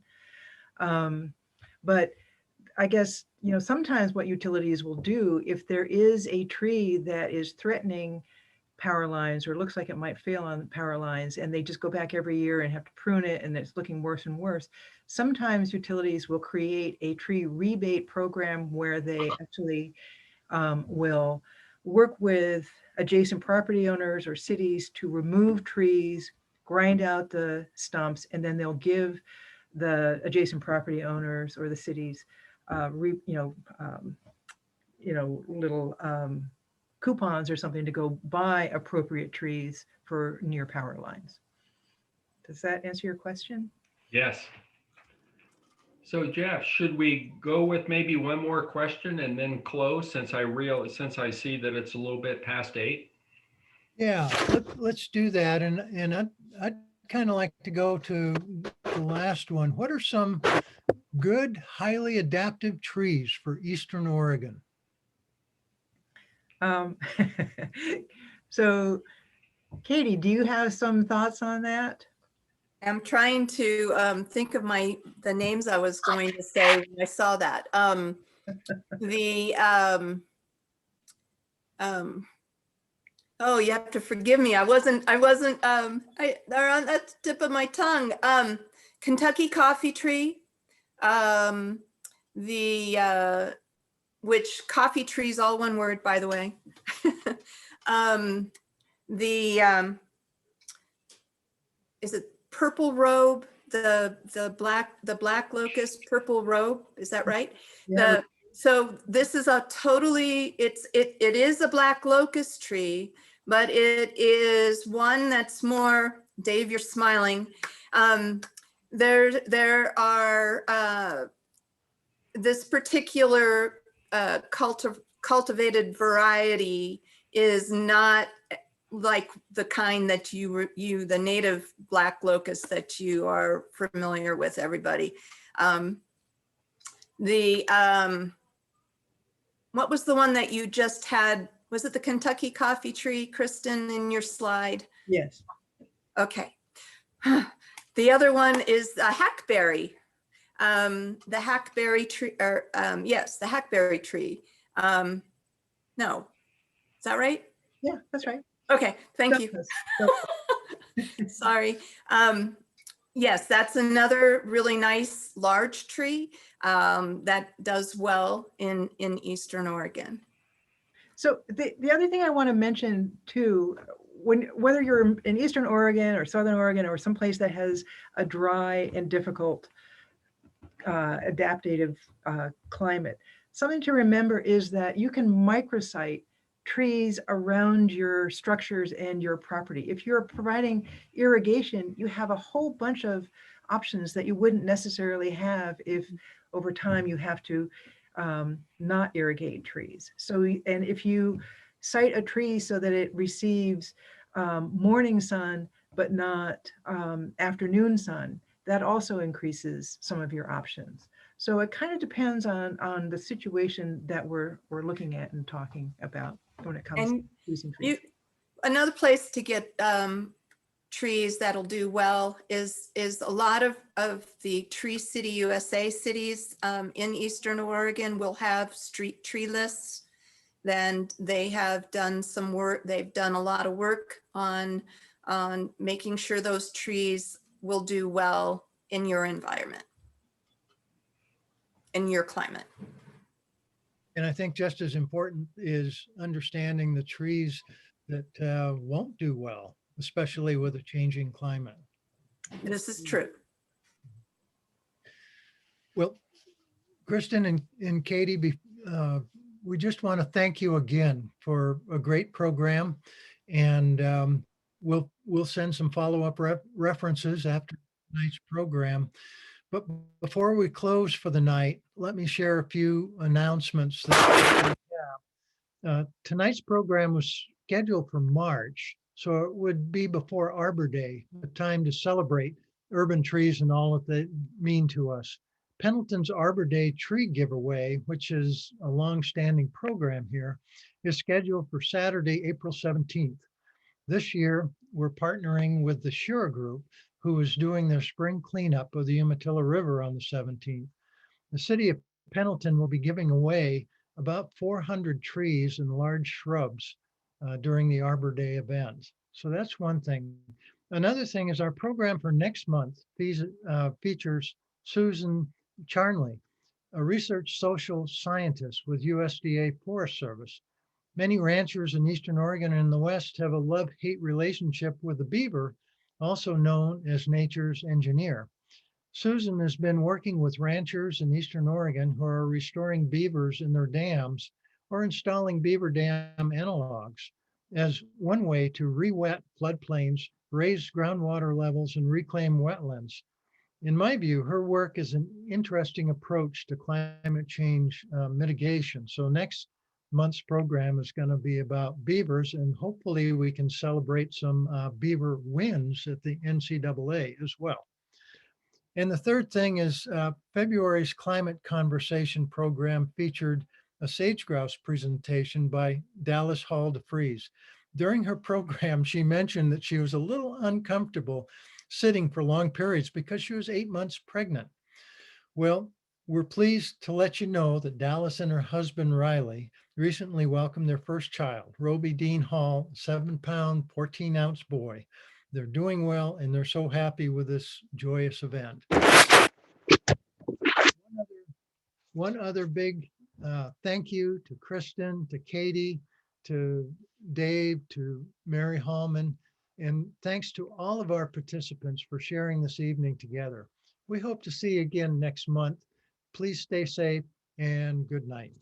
But I guess, you know, sometimes what utilities will do, if there is a tree that is threatening power lines or looks like it might fail on the power lines, and they just go back every year and have to prune it and it's looking worse and worse, sometimes utilities will create a tree rebate program where they actually will work with adjacent property owners or cities to remove trees, grind out the stumps, and then they'll give the adjacent property owners or the cities little coupons or something to go buy appropriate trees for near power lines. Does that answer your question? Yes. So Jeff, should we go with maybe one more question and then close, since I see that it's a little bit past 8? Yeah, let's do that. And I'd kind of like to go to the last one. What are some good, highly adaptive trees for Eastern Oregon? So Katie, do you have some thoughts on that? I'm trying to think of the names I was going to say when I saw that. Oh, you have to forgive me. they're on the tip of my tongue. Kentucky coffee tree. Which coffee tree is all one word, by the way. Is it purple robe? The black locust purple robe, is that right? Yeah. So this is it is a black locust tree, but it is one that's more, Dave, you're smiling. There are this particular cultivated variety is not like the kind that the native black locust that you are familiar with, everybody. What was the one that you just had? Was it the Kentucky coffee tree, Kristin, in your slide? Yes. Okay. The other one is the hackberry. The hackberry tree, yes, the hackberry tree. No, is that right? Yeah, that's right. Okay, thank you. Sorry. Yes, that's another really nice large tree that does well in Eastern Oregon. So the other thing I want to mention too, whether you're in Eastern Oregon or Southern Oregon or someplace that has a dry and difficult adaptive climate, something to remember is that you can microsite trees around your structures and your property. If you're providing irrigation, you have a whole bunch of options that you wouldn't necessarily have if over time you have to not irrigate trees. So, and if you site a tree so that it receives morning sun, but not afternoon sun, that also increases some of your options. So it kind of depends on the situation that we're looking at and talking about when it comes to choosing trees. Another place to get trees that'll do well is a lot of the Tree City USA cities in Eastern Oregon will have street tree lists. Then they have done some work. They've done a lot of work on making sure those trees will do well in your environment, in your climate. And I think just as important is understanding the trees that won't do well, especially with a changing climate. This is true. Well, Kristin and Katie, we just want to thank you again for a great program, and we'll send some follow-up references after tonight's program. But before we close for the night, let me share a few announcements that we have. Tonight's program was scheduled for March, so it would be before Arbor Day, a time to celebrate urban trees and all that they mean to us. Pendleton's Arbor Day tree giveaway, which is a long-standing program here, is scheduled for Saturday, April 17th. This year, we're partnering with the Shure Group, who is doing their spring cleanup of the Umatilla River on the 17th. The city of Pendleton will be giving away about 400 trees and large shrubs during the Arbor Day event. So that's one thing. Another thing is our program for next month features Susan Charnley, a research social scientist with USDA Forest Service. Many ranchers in Eastern Oregon and the West have a love-hate relationship with the beaver, also known as nature's engineer. Susan has been working with ranchers in Eastern Oregon who are restoring beavers in their dams or installing beaver dam analogs as one way to re-wet floodplains, raise groundwater levels, and reclaim wetlands. In my view, her work is an interesting approach to climate change mitigation. So next month's program is going to be about beavers, and hopefully we can celebrate some beaver wins at the NCAA as well. And the third thing is February's climate conversation program featured a sage grouse presentation by Dallas Hall DeFries. During her program, she mentioned that she was a little uncomfortable sitting for long periods because she was 8 months pregnant. Well, we're pleased to let you know that Dallas and her husband, Riley, recently welcomed their first child, Roby Dean Hall, 7-pound, 14-ounce boy. They're doing well, and they're so happy with this joyous event. One other big thank you to Kristin, to Katie, to Dave, to Mary Hallman, and thanks to all of our participants for sharing this evening together. We hope to see you again next month. Please stay safe and good night.